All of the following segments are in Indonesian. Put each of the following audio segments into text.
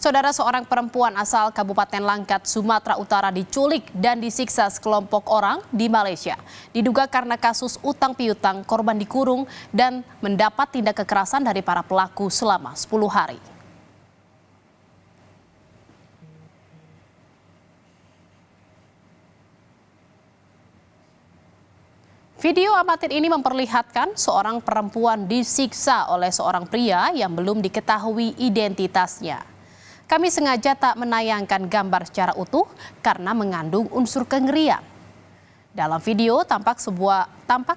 Saudara, seorang perempuan asal Kabupaten Langkat, Sumatera Utara diculik dan disiksa sekelompok orang di Malaysia. Diduga karena kasus utang piutang, korban dikurung dan mendapat tindak kekerasan dari para pelaku selama 10 hari. Video amatir ini memperlihatkan seorang perempuan disiksa oleh seorang pria yang belum diketahui identitasnya. Kami sengaja tak menayangkan gambar secara utuh karena mengandung unsur kengerian. Dalam video tampak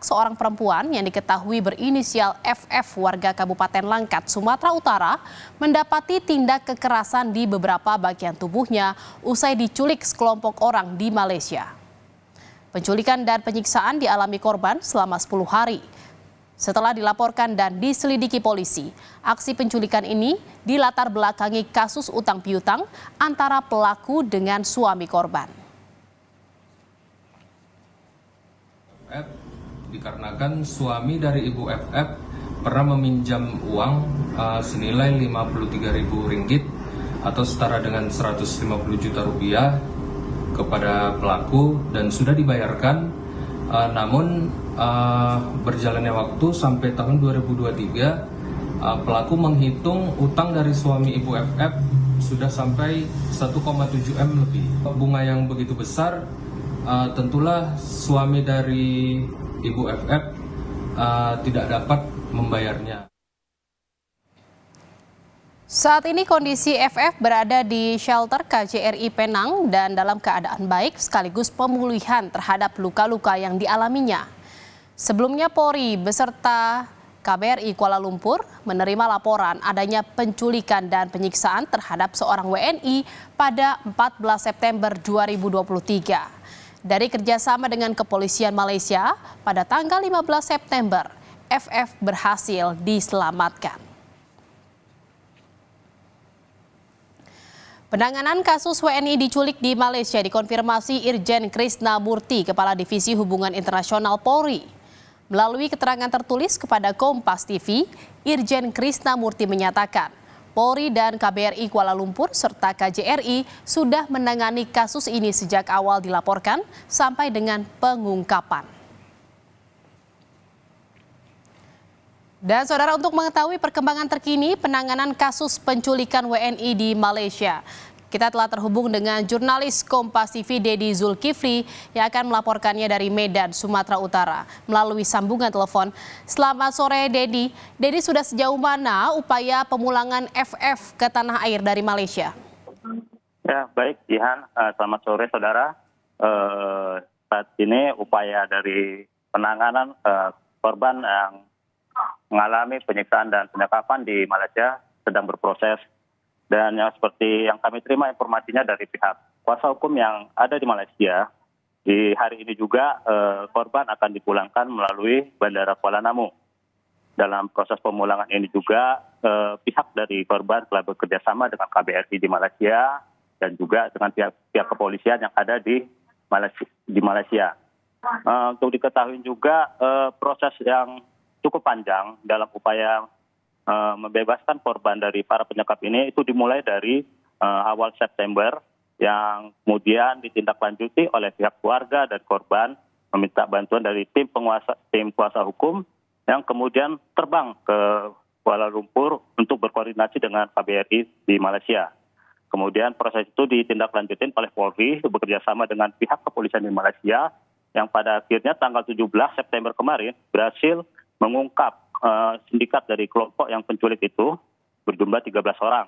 seorang perempuan yang diketahui berinisial FF warga Kabupaten Langkat, Sumatera Utara mendapati tindak kekerasan di beberapa bagian tubuhnya usai diculik sekelompok orang di Malaysia. Penculikan dan penyiksaan dialami korban selama 10 hari. Setelah dilaporkan dan diselidiki polisi, aksi penculikan ini dilatar belakangi kasus utang piutang antara pelaku dengan suami korban. Dikarenakan suami dari Ibu FF pernah meminjam uang senilai Rp53.000 atau setara dengan 150 juta rupiah kepada pelaku dan sudah dibayarkan, namun berjalannya waktu sampai tahun 2023 pelaku menghitung utang dari suami Ibu FF sudah sampai 1,7 M lebih. Bunga yang begitu besar, tentulah suami dari Ibu FF tidak dapat membayarnya. Saat ini kondisi FF berada di shelter KJRI Penang dan dalam keadaan baik sekaligus pemulihan terhadap luka-luka yang dialaminya. Sebelumnya Polri beserta KBRI Kuala Lumpur menerima laporan adanya penculikan dan penyiksaan terhadap seorang WNI pada 14 September 2023. Dari kerjasama dengan kepolisian Malaysia, pada tanggal 15 September, FF berhasil diselamatkan. Penanganan kasus WNI diculik di Malaysia dikonfirmasi Irjen Krisna Murty, Kepala Divisi Hubungan Internasional Polri. Melalui keterangan tertulis kepada Kompas TV, Irjen Krisna Murty menyatakan Polri dan KBRI Kuala Lumpur serta KJRI sudah menangani kasus ini sejak awal dilaporkan sampai dengan pengungkapan. Dan saudara, untuk mengetahui perkembangan terkini penanganan kasus penculikan WNI di Malaysia, kita telah terhubung dengan jurnalis Kompas TV Dedi Zulkifli yang akan melaporkannya dari Medan, Sumatera Utara melalui sambungan telepon. Selamat sore Dedi. Dedi, sudah sejauh mana upaya pemulangan FF ke tanah air dari Malaysia? Ya, baik Jihan, selamat sore saudara. Saat ini upaya dari penanganan korban yang mengalami penyiksaan dan penyekapan di Malaysia sedang berproses, dan yang seperti yang kami terima informasinya dari pihak kuasa hukum yang ada di Malaysia, di hari ini juga korban akan dipulangkan melalui Bandara Kuala Namu. Dalam proses pemulangan ini juga pihak dari korban telah bekerjasama dengan KBRI di Malaysia dan juga dengan pihak kepolisian yang ada di Malaysia. Untuk diketahui juga proses yang cukup panjang dalam upaya membebaskan korban dari para penyekap ini itu dimulai dari awal September, yang kemudian ditindaklanjuti oleh pihak keluarga dan korban meminta bantuan dari tim kuasa hukum yang kemudian terbang ke Kuala Lumpur untuk berkoordinasi dengan KBRI di Malaysia. Kemudian proses itu ditindaklanjuti oleh Polri bekerjasama dengan pihak kepolisian di Malaysia yang pada akhirnya tanggal 17 September kemarin berhasil mengungkap sindikat dari kelompok yang penculik itu berjumlah 13 orang.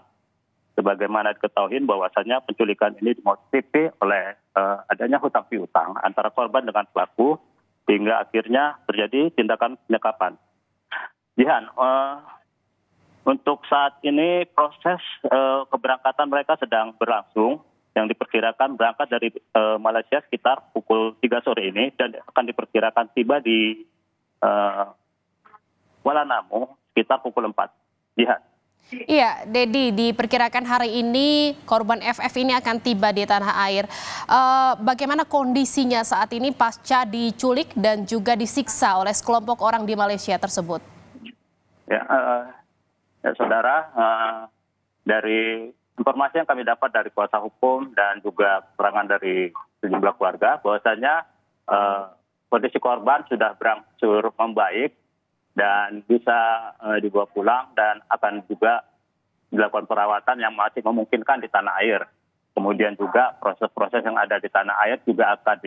Sebagaimana diketahui bahwasannya penculikan ini dimotivi oleh adanya hutang piutang antara korban dengan pelaku hingga akhirnya terjadi tindakan penyekapan. Jihan, untuk saat ini proses keberangkatan mereka sedang berlangsung, yang diperkirakan berangkat dari Malaysia sekitar pukul 3 sore ini dan akan diperkirakan tiba di Kuala Namu sekitar pukul 4. Jihan. Iya, Dedi, diperkirakan hari ini korban FF ini akan tiba di tanah air. Bagaimana kondisinya saat ini pasca diculik dan juga disiksa oleh sekelompok orang di Malaysia tersebut? Ya, saudara, dari informasi yang kami dapat dari kuasa hukum dan juga keterangan dari sejumlah keluarga bahwasanya kondisi korban sudah berangsur membaik dan bisa dibawa pulang dan akan juga dilakukan perawatan yang masih memungkinkan di tanah air. Kemudian juga proses-proses yang ada di tanah air juga akan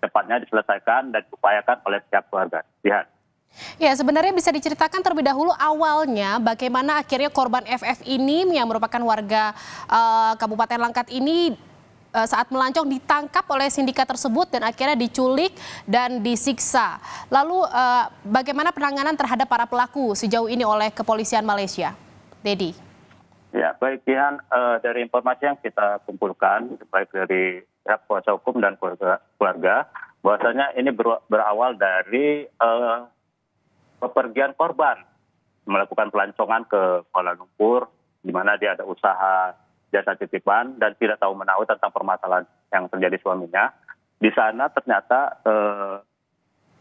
cepatnya diselesaikan dan diupayakan oleh pihak keluarga. Lihat. Ya, sebenarnya bisa diceritakan terlebih dahulu awalnya bagaimana akhirnya korban FF ini yang merupakan warga Kabupaten Langkat ini saat melancong ditangkap oleh sindikat tersebut dan akhirnya diculik dan disiksa. Lalu bagaimana penanganan terhadap para pelaku sejauh ini oleh kepolisian Malaysia? Dedi. Ya, baik Jihan, dari informasi yang kita kumpulkan, baik dari pihak kuasa hukum dan keluarga, bahwasanya ini berawal dari pepergian korban melakukan pelancongan ke Kuala Lumpur, di mana dia ada usaha jasa titipan dan tidak tahu menahu tentang permasalahan yang terjadi suaminya. Di sana ternyata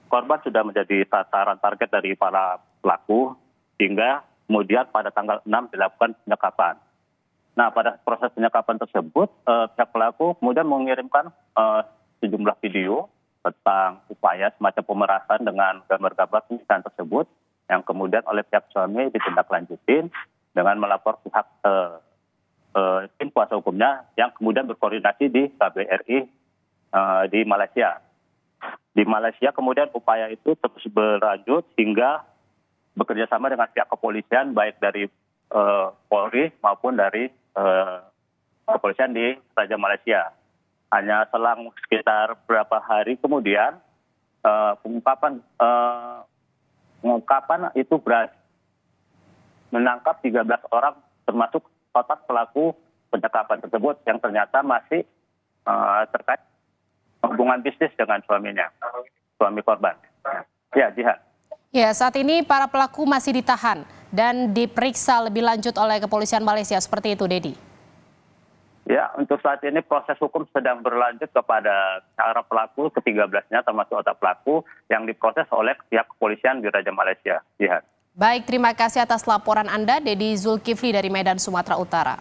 korban sudah menjadi sasaran target dari para pelaku hingga kemudian pada tanggal 6 dilakukan penyekapan. Nah, pada proses penyekapan tersebut pihak pelaku kemudian mengirimkan sejumlah video tentang upaya semacam pemerasan dengan gambar-gambar penyiksaan tersebut yang kemudian oleh pihak suami ditindaklanjutin dengan melapor pihak tim kuasa hukumnya yang kemudian berkoordinasi di KBRI di Malaysia. Di Malaysia kemudian upaya itu terus berlanjut hingga bekerjasama dengan pihak kepolisian baik dari Polri maupun dari kepolisian di Raja Malaysia. Hanya selang sekitar beberapa hari kemudian pengungkapan itu berhasil menangkap 13 orang termasuk otak pelaku penyekapan tersebut yang ternyata masih terkait hubungan bisnis dengan suaminya, suami korban. Ya, Jihan. Ya, saat ini para pelaku masih ditahan dan diperiksa lebih lanjut oleh kepolisian Malaysia. Seperti itu, Dedi. Ya, untuk saat ini proses hukum sedang berlanjut kepada para pelaku ke-13-nya termasuk otak pelaku yang diproses oleh pihak kepolisian di Raja Malaysia. Jihan. Baik, terima kasih atas laporan Anda, Dedi Zulkifli dari Medan, Sumatera Utara.